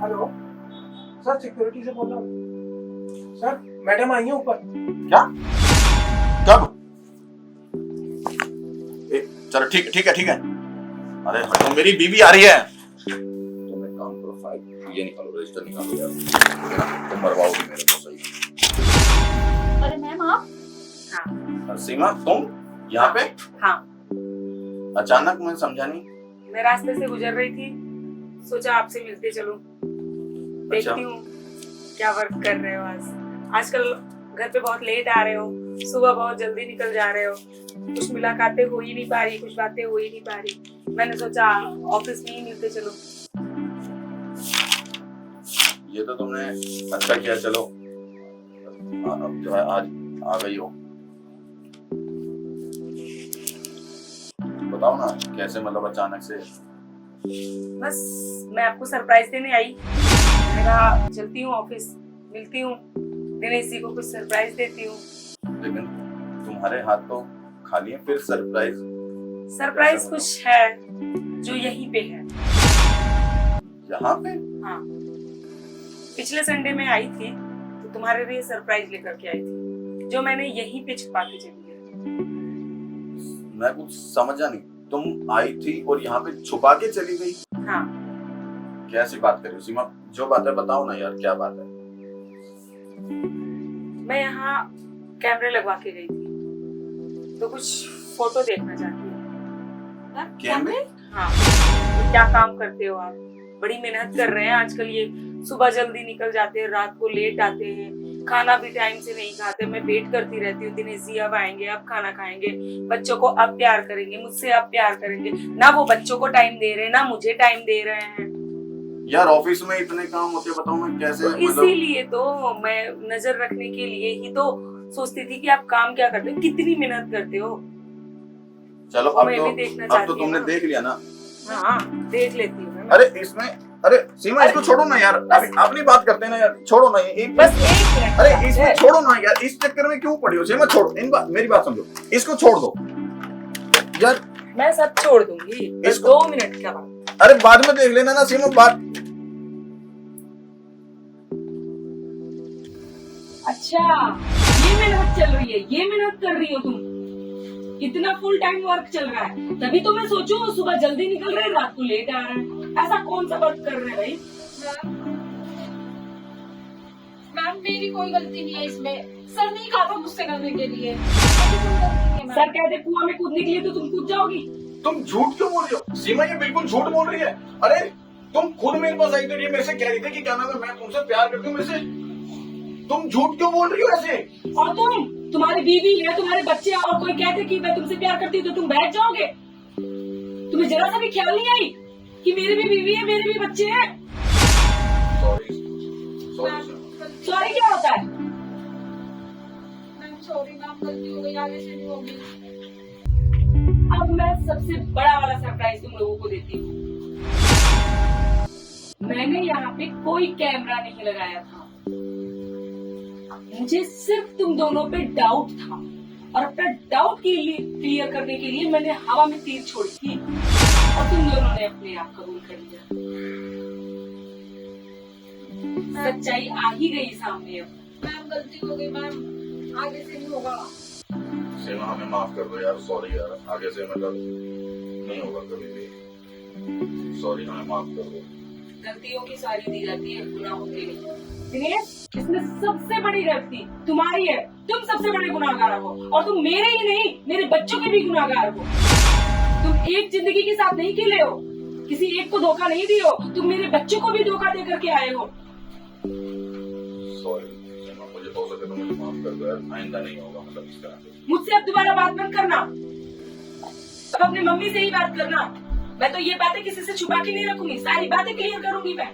Hello sir, security से बोल रहा हूँ सर। मैडम आई है ऊपर। क्या? कब? चलो ठीक है। अरे हटो, मेरी बीवी आ रही है। तुम एक काम करो, फाइल ये निकालो, रजिस्टर निकालो यार, तुम मरवाओगी मेरे को। सही। अरे मैम आप? हाँ सीमा, तुम यहाँ पे? हाँ, अचानक, मैं समझा नहीं। मैं रास्ते से गुजर रही थी, सोचा आपसे मिलते चलो, देखती हूँ क्या वर्क कर रहे हो आजकल। घर पे बहुत लेट आ रहे हो, सुबह बहुत जल्दी निकल जा रहे हो, कुछ मुलाकातें हो ही नहीं पा रही, कुछ बातें हो ही नहीं पा रही। मैंने सोचा ऑफिस में ही मिलते चलो। ये तो तुमने अच्छा किया। चलो अब जो है आज आ गई हो, बताओ ना कैसे, मतलब अचानक से? बस मैं आपको सरप्राइज देने आई। मैंने कहा चलती हूँ ऑफिस, मिलती हूँ, दिनेश जी को कुछ सरप्राइज देती हूँ। लेकिन तुम्हारे हाथ तो खाली है, फिर सरप्राइज कुछ है जो यहीं पे है। यहाँ पे? हाँ, पिछले संडे में आई थी तो तुम्हारे लिए सरप्राइज लेकर के आई थी, जो मैंने यहीं पे छुपा के चली गई। मैं कुछ समझा नहीं। तुम आई थी और यहाँ पे छुपा के चली गई? हाँ। कैसी बात कर रही हो सीमा? जो बात है बताओ ना यार, क्या बात है? मैं यहाँ कैमरे लगवा के गई थी तो कुछ फोटो देखना चाहती हूँ। कैमरे? हाँ, क्या काम करते हो आप? बड़ी मेहनत कर रहे हैं आजकल। ये सुबह जल्दी निकल जाते हैं, रात को लेट आते हैं, खाना भी टाइम से नहीं खाते। मैं वेट करती रहती हूँ, दिनेश जी अब आएंगे, अब खाना खाएंगे, बच्चों को अब प्यार करेंगे, मुझसे अब प्यार करेंगे। ना वो बच्चों को टाइम दे रहे हैं, ना मुझे टाइम दे रहे हैं। यार ऑफिस में इतने काम होते, बताओ मैं कैसे? तो इसीलिए तो मैं नजर रखने के लिए ही तो सोचती थी कि आप काम क्या करते हो, कितनी मेहनत करते हो। चलो तो मैं भी देखना चाहती अब तो तुमने देख लिया ना? हाँ, देख लेती हूँ। अरे इसमें, अरे सीमा इसको छोड़ो ना यार, अपनी बात करते हैं ना यार, छोड़ो ना ये बस एक मिनट। अरे इसमें छोड़ो ना यार, इस चक्कर में क्यों पड़ी हो सीमा? छोड़ो मेरी बात समझो, इसको छोड़ दो यार। मैं सब छोड़ दूंगी, बस 2 मिनट का बात। अरे बाद में देख लेना ना सीमा, बात। अच्छा, ये मेहनत चल रही है, ये मेहनत कर रही हो तुम। इतना फुल टाइम वर्क चल रहा है, तभी तो मैं सोचूं सुबह जल्दी निकल रहे हैं, रात को लेट आ रहे हैं। ऐसा कौन सा वर्क कर रहे हैं भाई? मैम मेरी कोई गलती नहीं है इसमें, सर नहीं कहा था मुझसे करने के लिए। सर कहते कुआं में कूदने के लिए, तो तुम कूद जाओगी। तुम झूठ क्यों बोल रही हो सीमा? ये बिल्कुल झूठ बोल रही है। अरे तुम खुद मेरे पास आई थी, ये मेरे से कह रही थी कि क्या नाम है, मैं तुमसे प्यार करती हूँ। मेरे से तुम झूठ क्यों बोल रही हो ऐसे? और तुम्हारी बीवी है, तुम्हारे बच्चे, और कोई कहते कि मैं तुमसे प्यार करती हूँ तो तुम बैठ जाओगे? तुम्हें जरा सा भी ख्याल नहीं आई कि मेरी भी बीवी है, मेरे भी बच्चे हैं? सॉरी क्या होता है? मैम सॉरी मैम, गलती हो गई, आगे से नहीं होगी। अब मैं सबसे बड़ा वाला सरप्राइज तुम लोगों को देती हूँ। मैंने यहाँ पे कोई कैमरा नहीं लगाया था, मुझे सिर्फ तुम दोनों पे डाउट था, और अपना डाउट के लिए क्लियर करने के लिए मैंने हवा में तीर छोड़ी थी, और तुम दोनों ने अपने आप कबूल कर लिया। सच्चाई आ ही गई सामने अब। मैम गलती हो गई मैम, आगे से नहीं होगा। सीमा हमें माफ कर दो यार, सॉरी यार, आगे से मतलब नहीं होगा कभी भी। सॉरी, हमें माफ कर दो। गलतियों की सॉरी दी जाती है, गुनाहों की नहीं। दिनेश, इसमें सबसे बड़ी गलती तुम्हारी है, तुम सबसे बड़े गुनाहगार हो, और तुम मेरे ही नहीं, मेरे बच्चों के भी गुनाहगार हो। तुम एक जिंदगी के साथ नहीं खेले हो, किसी एक को धोखा नहीं दिए हो, तुम मेरे बच्चों को भी धोखा दे करके आए हो। सॉरी सीमा, मुझे हो सके तो मुझे माफ कर दो यार, आइंदा नहीं होगा मतलब इस तरह से। मुझसे अब दोबारा बात मत करना, अब अपनी मम्मी से ही बात करना। मैं तो ये बातें किसी से छुपा के नहीं रखूंगी, सारी बातें क्लियर करूंगी मैं।